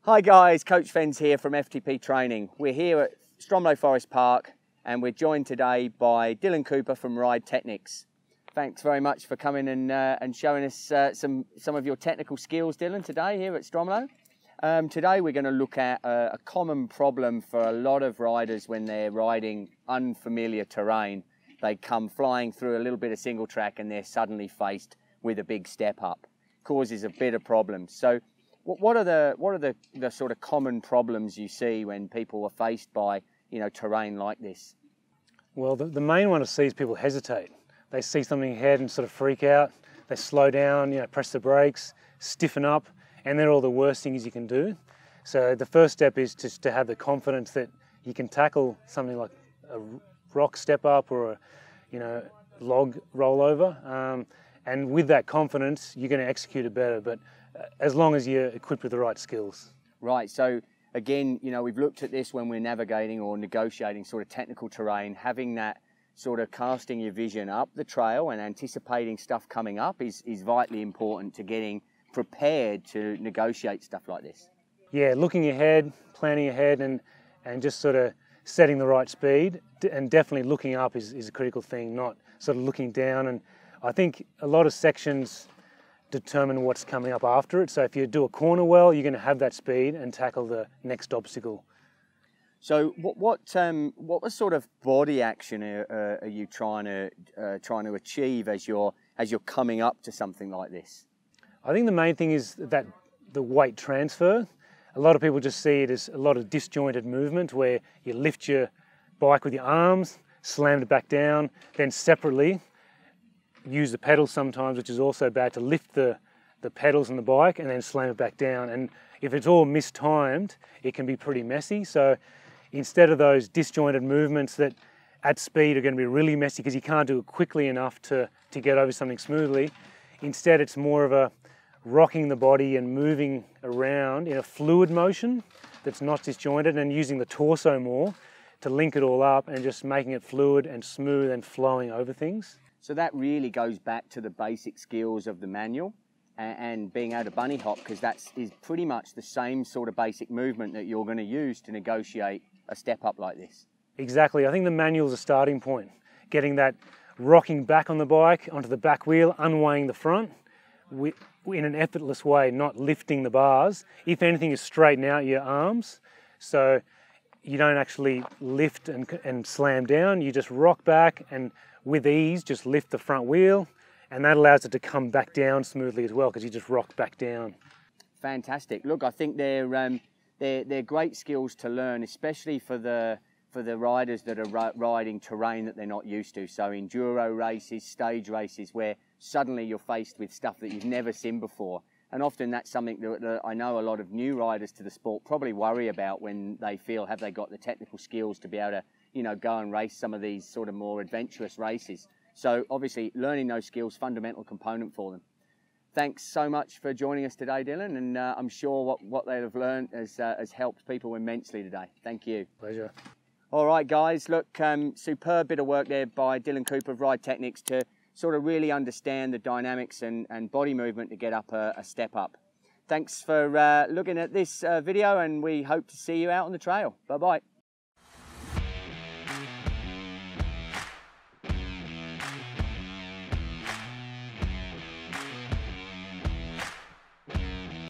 Hi guys, Coach Fenz here from FTP Training. We're here at Stromlo Forest Park and we're joined today by Dylan Cooper from Ride Technics. Thanks very much for coming and showing us some of your technical skills, Dylan, today here at Stromlo. Today we're going to look at a common problem for a lot of riders when they're riding unfamiliar terrain. They come flying through a little bit of single track and they're suddenly faced with a big step up. Causes a bit of problems. So what are the sort of common problems you see when people are faced by, terrain like this? Well, the main one I see is people hesitate. They see something ahead and sort of freak out. They slow down, press the brakes, stiffen up, and they're all the worst things you can do. So the first step is just to have the confidence that you can tackle something like a rock step up or a log rollover. And with that confidence, you're going to execute it better. But as long as you're equipped with the right skills. Right, so again, we've looked at this when we're navigating or negotiating sort of technical terrain. Having that sort of casting your vision up the trail and anticipating stuff coming up is vitally important to getting prepared to negotiate stuff like this. Yeah, looking ahead, planning ahead and just sort of setting the right speed, and definitely looking up is a critical thing, not sort of looking down. And I think a lot of sections determine what's coming up after it. So if you do a corner well, you're going to have that speed and tackle the next obstacle. So what sort of body action are you trying to achieve as you're coming up to something like this? I think the main thing is that the weight transfer. A lot of people just see it as a lot of disjointed movement where you lift your bike with your arms, slam it back down, then separately use the pedals sometimes, which is also bad, to lift the pedals on the bike and then slam it back down. And if it's all mistimed, it can be pretty messy. So instead of those disjointed movements that at speed are going to be really messy because you can't do it quickly enough to get over something smoothly, instead it's more of a rocking the body and moving around in a fluid motion that's not disjointed, and using the torso more to link it all up and just making it fluid and smooth and flowing over things. So that really goes back to the basic skills of the manual and being able to bunny hop, because that is pretty much the same sort of basic movement that you're going to use to negotiate a step up like this. Exactly. I think the manual's a starting point. Getting that rocking back on the bike onto the back wheel, unweighing the front in an effortless way, not lifting the bars. If anything, is straighten out your arms so you don't actually lift and slam down. You just rock back and with ease just lift the front wheel, and that allows it to come back down smoothly as well because you just rock back down. Fantastic. Look, I think they're great skills to learn, especially for the riders that are riding terrain that they're not used to. So enduro races, stage races, where suddenly you're faced with stuff that you've never seen before. And often that's something that I know a lot of new riders to the sport probably worry about when they feel, have they got the technical skills to be able to, go and race some of these sort of more adventurous races. So obviously learning those skills, fundamental component for them. Thanks so much for joining us today, Dylan, and I'm sure what they have learned has helped people immensely today. Thank you. Pleasure. All right, guys, look, superb bit of work there by Dylan Cooper of Ride Technics to sort of really understand the dynamics and body movement to get up a step up. Thanks for looking at this video, and we hope to see you out on the trail. Bye-bye.